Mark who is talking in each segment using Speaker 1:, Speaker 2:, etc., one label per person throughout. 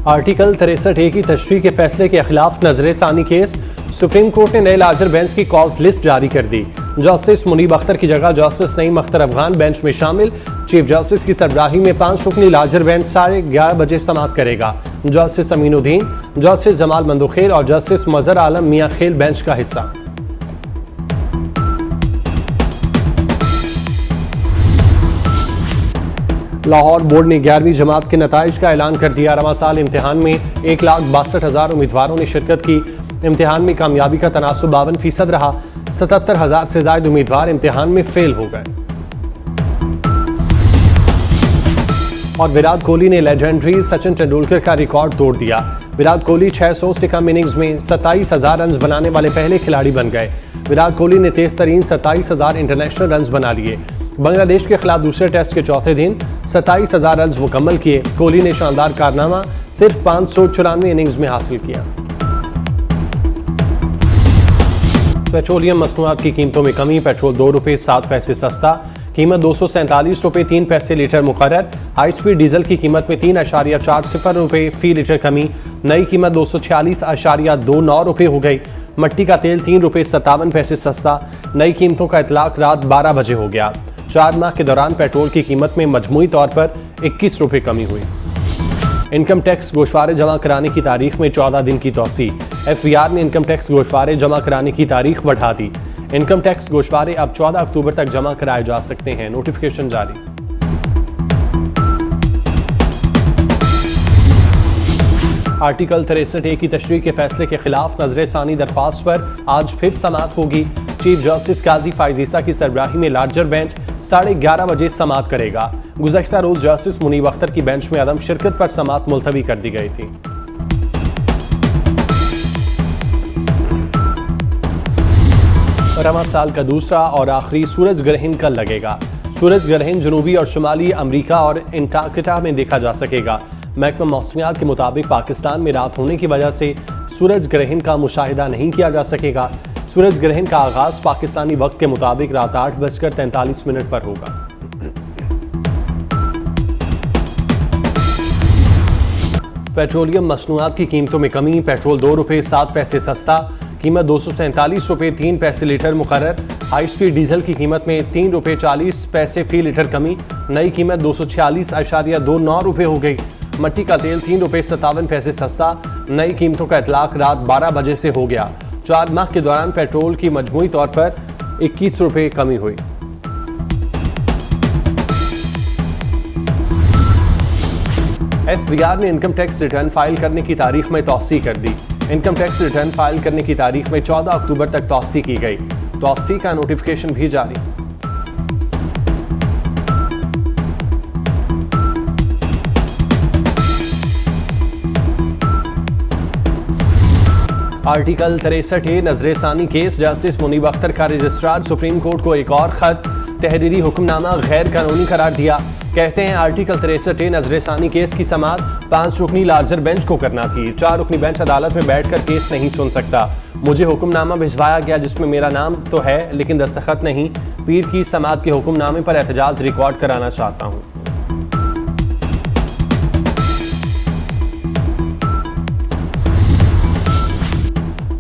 Speaker 1: Article 63A की तशरीह के फैसले के खिलाफ नजर-ए-सानी केस। सुप्रीम कोर्ट ने नए लार्जर बेंच की कॉज लिस्ट जारी कर दी। जस्टिस मुनीब अख्तर की जगह जस्टिस नईम अख्तर अफगान बेंच में शामिल। चीफ जस्टिस की सरबराही में 5 रुकनी लार्जर बेंच 11:30 बजे समाअत करेगा। जस्टिस अमीनुद्दीन, जस्टिस जमाल मंदोखेर और जस्टिस मजहर आलम मियां खेल बेंच का हिस्सा। लाहौर बोर्ड ने 11वीं जमात के नताइज का ऐलान कर दिया। रवां साल इम्तिहान में 1,62,000 उम्मीदवारों ने शिरकत की। इम्तिहान में कामयाबी का तनासुब 52% रहा। 77,000 से ज्यादा उम्मीदवार इम्तिहान में फेल हो गए। और विराट कोहली ने लेजेंडरी सचिन तेंदुलकर का रिकॉर्ड तोड़ दिया। विराट कोहली 600 से कम इनिंग्स में 27,000 रन बनाने वाले पहले खिलाड़ी बन गए। विराट कोहली ने तेज तरीन 27,000 इंटरनेशनल रन बना लिए। बांग्लादेश के खिलाफ दूसरे टेस्ट के चौथे दिन 27,000 रन मुकम्मल किए। कोहली ने शानदार कारनामा सिर्फ 594 इनिंग्स में हासिल किया। पेट्रोलियम मसनूआत की कीमतों में कमी। पेट्रोल 2 रुपये 7 पैसे सस्ता, कीमत 247 रुपये 3 पैसे लीटर मुकर्रर। हाई स्पीड डीजल की कीमत में 3.40 रुपये फी लीटर कमी। नई कीमत 246.29 रुपये हो गई। मट्टी का तेल 3 रुपये 57 पैसे सस्ता। नई कीमतों का इतलाक रात 12 बजे हो गया। 4 माह के दौरान पेट्रोल की कीमत में मजमूई तौर पर 21 रुपये कमी हुई। इनकम टैक्स गोशवारे जमा कराने की तारीख में 14 दिन की तौसी। FBR ने इनकम टैक्स गोशवारे जमा कराने की तारीख बढ़ा दी। इनकम टैक्स गोशवारे अब 14 अक्टूबर तक जमा कराए जा सकते हैं। नोटिफिकेशन जारी। आर्टिकल 63A की तशरीह के फैसले के खिलाफ नजर-ए-सानी दरख्वास्त पर आज फिर समाअत होगी। चीफ जस्टिस काजी फाइज ईसा की सरबराही में लार्जर बेंच 11:30 बजे समाअत करेगा। गुज़श्ता रोज जस्टिस मुनीब अख्तर की बेंच में अदम शिरकत पर समाअत मुलतवी कर दी गई थी। रवां साल का दूसरा और आखिरी सूरज ग्रहण कल लगेगा। सूरज ग्रहण जनूबी और शुमाली अमरीका और एंटार्कटिका में देखा जा सकेगा। महकमा मौसमियात के मुताबिक पाकिस्तान में रात होने की वजह से सूरज ग्रहण का मुशाहिदा नहीं किया जा सकेगा। सूरज ग्रहण का आगाज पाकिस्तानी वक्त के मुताबिक रात 8:43 पर होगा। पेट्रोलियम मसनूआत की कीमतों में कमी। पेट्रोल 2 रुपये 7 पैसे सस्ता, कीमत 247 रुपये 3 पैसे लीटर मुकर्रर। हाई स्पीड डीजल की कीमत में 3 रुपये 40 पैसे फी लीटर कमी। नई कीमत 246.29 रुपये हो गई। मट्टी का तेल 3 रुपये 57 पैसे सस्ता। नई कीमतों का इतलाक रात 12 बजे से हो गया। 4 माह के दौरान पेट्रोल की मजमूई तौर पर 21 रुपये कमी हुई। FBR ने इनकम टैक्स रिटर्न फाइल करने की तारीख में तौसी कर दी। इनकम टैक्स रिटर्न फाइल करने की तारीख में 14 अक्टूबर तक तौसी की गई। तौसी का नोटिफिकेशन भी जारी। आर्टिकल 63A नजर-ए-सानी केस। जस्टिस मुनीब अख्तर का रजिस्ट्रार सुप्रीम कोर्ट को एक और खत। तहरीरी हुक्मनामा गैर कानूनी करार दिया। कहते हैं आर्टिकल 63A नजर-ए-सानी केस की समाअत 5 रुकनी लार्जर बेंच को करना थी। 4 रुकनी बेंच अदालत में बैठकर केस नहीं सुन सकता। मुझे हुक्मनामा भिजवाया गया जिसमें मेरा नाम तो है लेकिन दस्तखत नहीं। पीर की समाअत के हुक्मनामे पर एहतजाज रिकॉर्ड कराना चाहता हूँ।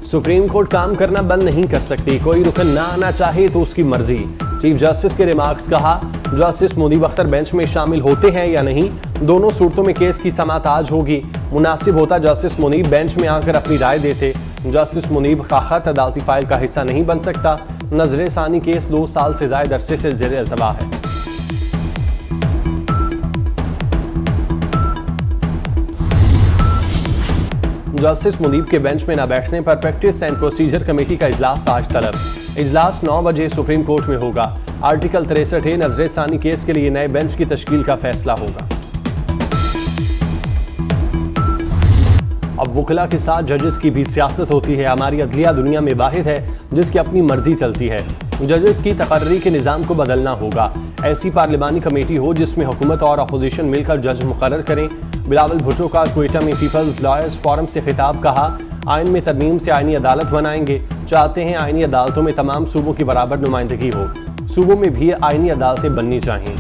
Speaker 1: सुप्रीम कोर्ट काम करना बंद नहीं कर सकती। कोई रुकन ना आना चाहे तो उसकी मर्जी। चीफ जस्टिस के रिमार्क्स। कहा जस्टिस मुनीब अख्तर बेंच में शामिल होते हैं या नहीं, दोनों सूरतों में केस की समाअत आज होगी। मुनासिब होता जस्टिस मुनीब बेंच में आकर अपनी राय देते। जस्टिस मुनीब का खत अदालती फाइल का हिस्सा नहीं बन सकता। नजर-ए-सानी केस 2 साल से ज्यादा अरसे से ज़ेर अल्तवा है। जस्टिस मुनीब के बेंच में न बैठने पर प्रैक्टिस एंड प्रोसीजर कमेटी का इजलास आज तलब। इजलास 9 बजे सुप्रीम कोर्ट में होगा। आर्टिकल 63A नजर-ए-सानी केस के लिए नए बेंच की तश्कील का फैसला होगा। अब वुकला के साथ जजेस की भी सियासत होती है। हमारी अदलिया दुनिया में वाहिद है जिसकी अपनी मर्जी चलती है। जजेस की तकर्री के निज़ाम को बदलना होगा। ऐसी पार्लिमानी कमेटी हो जिसमें हुकूमत और अपोजिशन मिलकर जज मुकर्रर करें। बिलावल भुट्टो का क्वेटा में पीपल्स लॉयर्स फोरम से खिताब। कहा आइन में तरमीम से आइनी अदालत बनाएंगे। चाहते हैं आइनी अदालतों में तमाम सूबों की बराबर नुमाइंदगी हो। सूबों में भी आइनी अदालतें बननी चाहिए।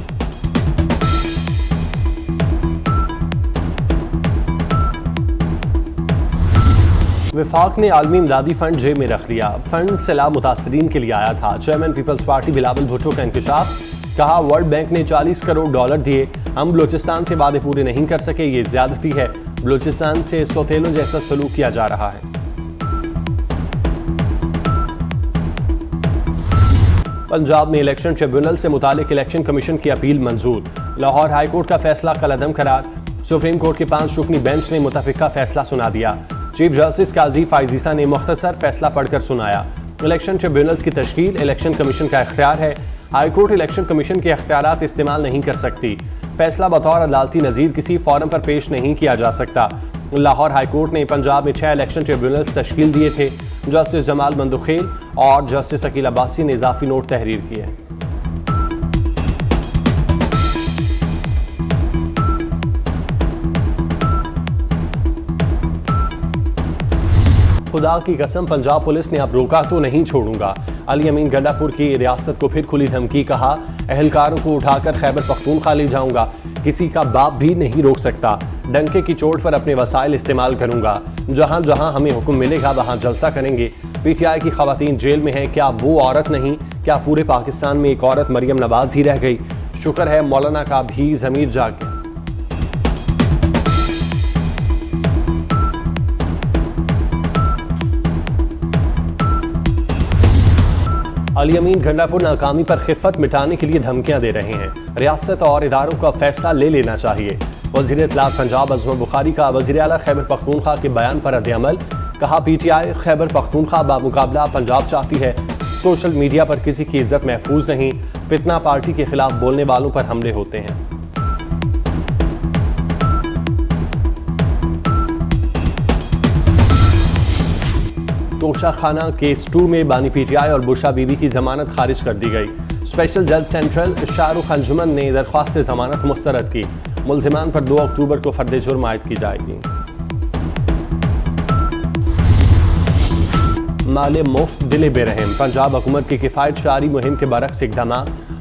Speaker 1: वफाक ने आलमी इमदादी फंड जेब में रख लिया। फंड सैलाब मुतासरीन के लिए आया था। Chairman people's party Bilawal Bhutto का इंकशाफ। कहा वर्ल्ड बैंक ने $40 करोड़ दिए, हम बलूचिस्तान से वादे पूरे नहीं कर सके, ये ज्यादती है। बलूचिस्तान से सौतेलों जैसा सलूक किया जा रहा है। पंजाब में इलेक्शन ट्रिब्यूनल से मुतालिक इलेक्शन कमीशन की अपील मंजूर। लाहौर हाई कोर्ट का फैसला कलअदम करार। सुप्रीम कोर्ट के 5 रुकनी बेंच ने मुतफिका फैसला सुना दिया। चीफ जस्टिस काजी फाइजीसा ने मुख्तसर फैसला पढ़कर सुनाया। इलेक्शन ट्रिब्यूनल्स की तश्कील इलेक्शन कमीशन का इख्तियार है। हाई कोर्ट इलेक्शन कमीशन के इख्तियारात इस्तेमाल नहीं कर सकती। फैसला बतौर अदालती नज़ीर किसी फॉरम पर पेश नहीं किया जा सकता। लाहौर हाई कोर्ट ने पंजाब में 6 इलेक्शन ट्रिब्यूनल्स तश्कील दिए थे। जस्टिस जमाल मंदुखेल और जस्टिस अकील अब्बासी ने इजाफी नोट तहरीर किए। खुदा की कसम, पंजाब पुलिस ने अब रोका तो नहीं छोड़ूंगा। अली अमीन गंडापुर की रियासत को फिर खुली धमकी। कहा अहलकारों को उठाकर खैबर पख्तूनख्वा ले जाऊंगा, किसी का बाप भी नहीं रोक सकता। डंके की चोट पर अपने वसाइल इस्तेमाल करूंगा। जहां जहां हमें हुक्म मिलेगा वहां जलसा करेंगे। पीटीआई की खवातीन जेल में है, क्या वो औरत नहीं? क्या पूरे पाकिस्तान में एक औरत मरियम नवाज ही रह गई? शुक्र है मौलाना का भी ज़मीर जाग गया। अली अमीन गंडापुर नाकामी पर खिफ़त मिटाने के लिए धमकियां दे रहे हैं। रियासत और इदारों का फैसला ले लेना चाहिए। वज़ीर इत्तलात पंजाब अज़म बुखारी का वज़ीर आला खैबर पख्तूनख्वा के बयान पर रद्द-ए-अमल। कहा पीटीआई खैबर पख्तूनख्वा बामुकाबला पंजाब चाहती है। सोशल मीडिया पर किसी की इज्जत महफूज नहीं। फितना पार्टी के खिलाफ बोलने वालों पर हमले होते हैं। तोशा खाना केस 2 में बानी पीटीआई और बुशा बीबी की जमानत खारिज कर दी गई। स्पेशल जज सेंट्रल शाहरुख अंजुमन ने दरख्वास्त जमानत मुस्तरद की। मुल्जिमान पर 2 अक्टूबर को फर्द जुर्म आयद की जाएगी। माले मुफ्त दिले बेरहम, पंजाब हुकूमत की किफ़ायत शारी मुहिम के बरक्स इक़दाम।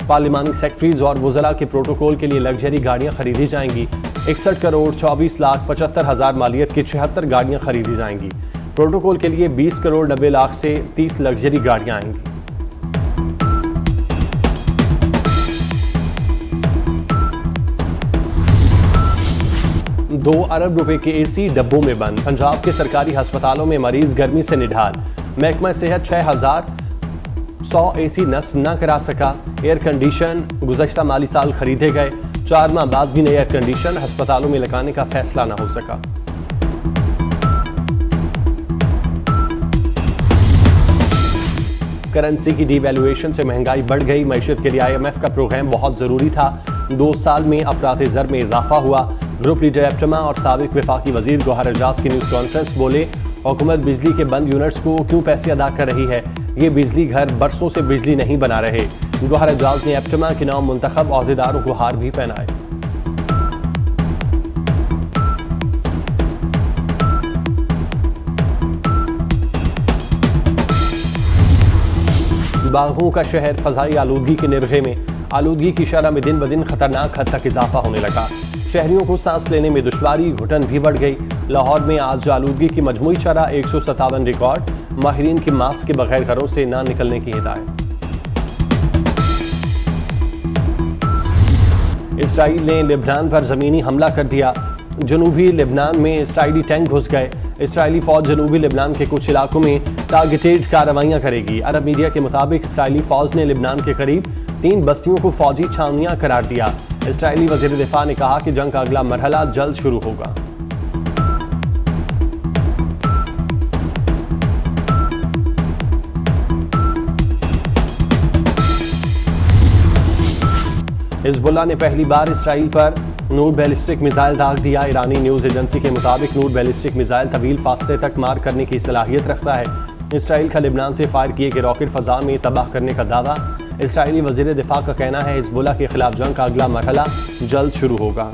Speaker 1: पार्लिमानी सेक्रेटरीज और वज़रा के प्रोटोकॉल के लिए लग्जरी गाड़ियाँ खरीदी जाएंगी। 61 करोड़ 24,75,000 मालियत की 76 गाड़ियाँ खरीदी जाएंगी। प्रोटोकॉल के लिए 20 करोड़ 90 लाख से 30 लग्जरी गाड़ियाँ आएंगी। $2 अरब के एसी डब्बों में बंद। पंजाब के सरकारी अस्पतालों में मरीज गर्मी से निढाल। महकमा सेहत 6,100 एसी नस्ब न करा सका। एयर कंडीशन गुज़श्ता माली साल खरीदे गए। 4 माह बाद भी नए एयर कंडीशन अस्पतालों में लगाने का फैसला न हो सका। करेंसी की डिवैल्यूएशन से महंगाई बढ़ गई। मईशत के लिए IMF का प्रोग्राम बहुत ज़रूरी था। 2 साल में अफरात ज़र में इजाफा हुआ। ग्रुप लीडर एप्टमा और साबिक वफाकी वजीर गौहर एजाज की न्यूज़ कॉन्फ्रेंस बोले हुकूमत बिजली के बंद यूनिट्स को क्यों पैसे अदा कर रही है? ये बिजली घर बरसों से बिजली नहीं बना रहे। गौहर एजाज ने एप्टमा के नाम मुंतखब अहदेदारों को हार भी पहनाए। बागों का शहर फजाई आलूदगी के निरखे में। आलूदगी की शरह में दिन ब दिन खतरनाक हद तक इजाफा होने लगा। शहरियों को सांस लेने में दुश्वारी, घुटन भी बढ़ गई। लाहौर में आज आलूदगी की मजमूई शरह 157 रिकॉर्ड। माहिरीन की मास्क के बगैर घरों से ना निकलने की हिदायत। इसराइल ने लेबनान पर जमीनी हमला कर दिया। जनूबी लेबनान में इसराइली टैंक घुस गए। इसराइली फौज जनूबी लेबनान के कुछ इलाकों में टारगेटेड कार्रवाइयां करेगी। अरब मीडिया के मुताबिक इसराइली फौज ने लेबनान के करीब 3 बस्तियों को फौजी छावनियां करार दिया। इसराइली वज़ीर दिफा ने कहा कि जंग का अगला मरहला जल्द शुरू होगा। हिजबुल्लाह ने पहली बार इसराइल पर नूर बैलिस्टिक मिसाइल दाग दिया। ईरानी न्यूज़ एजेंसी के मुताबिक नूर बैलिस्टिक मिसाइल तवील फासले तक मार करने की सलाहियत रखता है। इसराइल का लेबनान से फायर किए गए रॉकेट फ़ज़ा में तबाह करने का दावा। इसराइली वज़ीर दिफा का कहना है हिजबुल्लाह के खिलाफ जंग का अगला मरहला जल्द शुरू होगा।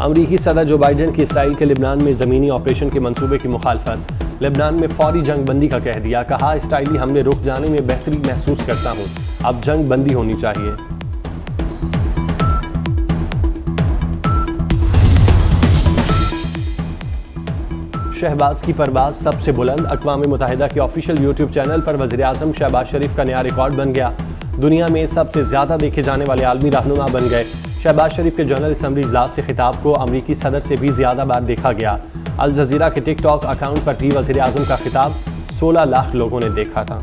Speaker 1: अमरीकी सदर जो बाइडेन की इसराइल के लेबनान में ज़मीनी ऑपरेशन के मंसूबे की मुखालफत। लेबनान में फौरी जंग बंदी का कह दिया। कहा इसराइली हमले रुक जाने में बेहतरी महसूस करता हूँ, अब जंग बंदी होनी चाहिए। शहबाज की परवाज सबसे बुलंद। अक़वाम मुत्तहिदा के ऑफिशियल यूट्यूब चैनल पर वज़ीर-ए-आज़म शहबाज शरीफ का नया रिकॉर्ड बन गया। दुनिया में सबसे ज़्यादा देखे जाने वाले आलमी रहनुमा बन गए। शहबाज शरीफ के जनरल असम्बली इजलास से खिताब को अमरीकी सदर से भी ज़्यादा बार देखा गया। अल जज़ीरा के टिकटॉक अकाउंट पर भी वज़ीर-ए-आज़म का खिताब 16 लाख लोगों ने देखा था।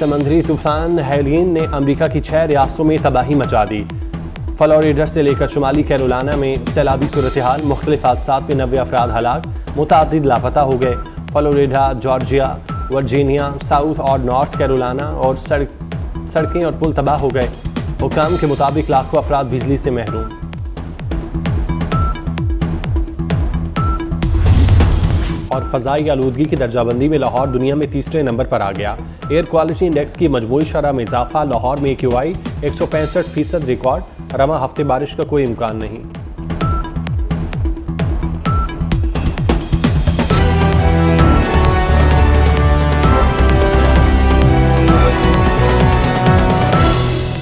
Speaker 1: समंदरी तूफान हेलियन ने अमेरिका की 6 रियासतों में तबाही मचा दी। फ्लोरिडा से लेकर शुमाली कैरोलिना में सैलाबी सूरत हाल, मुख्तलिफ हादसात में 90 अफराद हलाक, मुतअद्दिद लापता हो गए। फ्लोरिडा, जॉर्जिया, वर्जीनिया, साउथ और नॉर्थ कैरोलिना और सड़कें और पुल तबाह हो गए। हुक्काम के मुताबिक लाखों अफराद बिजली से महरूम। और फ़ज़ाई आलूदगी की दर्जाबंदी में लाहौर दुनिया में तीसरे नंबर पर आ गया। एयर क्वालिटी इंडेक्स की मजमूई शरह में इजाफा, लाहौर में AQI 165% रिकॉर्ड। रवा हफ्ते बारिश का कोई इम्कान नहीं।